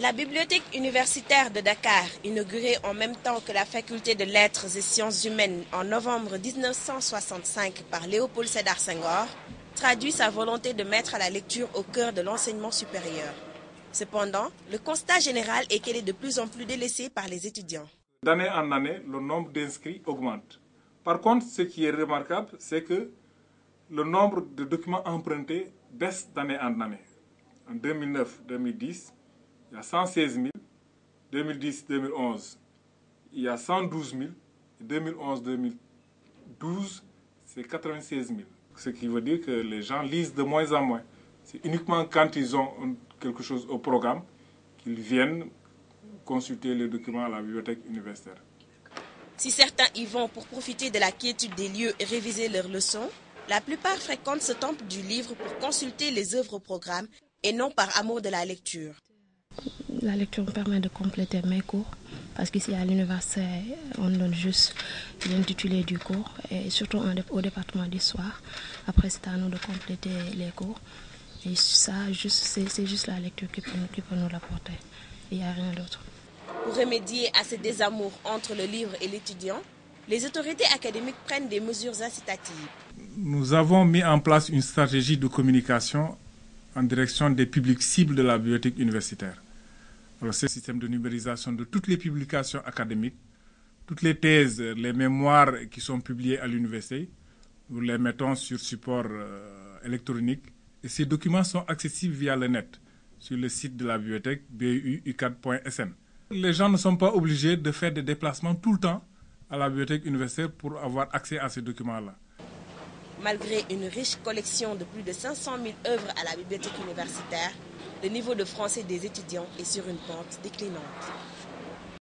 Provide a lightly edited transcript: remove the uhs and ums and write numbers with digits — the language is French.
La bibliothèque universitaire de Dakar, inaugurée en même temps que la faculté de lettres et sciences humaines en novembre 1965 par Léopold Sédar Senghor, traduit sa volonté de mettre la lecture au cœur de l'enseignement supérieur. Cependant, le constat général est qu'elle est de plus en plus délaissée par les étudiants. D'année en année, le nombre d'inscrits augmente. Par contre, ce qui est remarquable, c'est que le nombre de documents empruntés baisse d'année en année. En 2009-2010, il y a 116 000. 2010-2011, il y a 112 000. 2011-2012, c'est 96 000. Ce qui veut dire que les gens lisent de moins en moins. C'est uniquement quand ils ont quelque chose au programme qu'ils viennent consulter les documents à la bibliothèque universitaire. Si certains y vont pour profiter de la quiétude des lieux et réviser leurs leçons, la plupart fréquentent ce temple du livre pour consulter les œuvres au programme et non par amour de la lecture. La lecture me permet de compléter mes cours parce qu'ici à l'université, on donne juste l'intitulé du cours et surtout au département d'histoire. Après, c'est à nous de compléter les cours. Et ça, c'est juste la lecture qui peut nous l'apporter. Il n'y a rien d'autre. Pour remédier à ce désamour entre le livre et l'étudiant, les autorités académiques prennent des mesures incitatives. Nous avons mis en place une stratégie de communication en direction des publics cibles de la bibliothèque universitaire. Alors, c'est le système de numérisation de toutes les publications académiques, toutes les thèses, les mémoires qui sont publiées à l'université. Nous les mettons sur support électronique et ces documents sont accessibles via le net sur le site de la bibliothèque bucad.sn. Les gens ne sont pas obligés de faire des déplacements tout le temps à la bibliothèque universitaire pour avoir accès à ces documents-là. Malgré une riche collection de plus de 500 000 œuvres à la bibliothèque universitaire, le niveau de français des étudiants est sur une pente déclinante.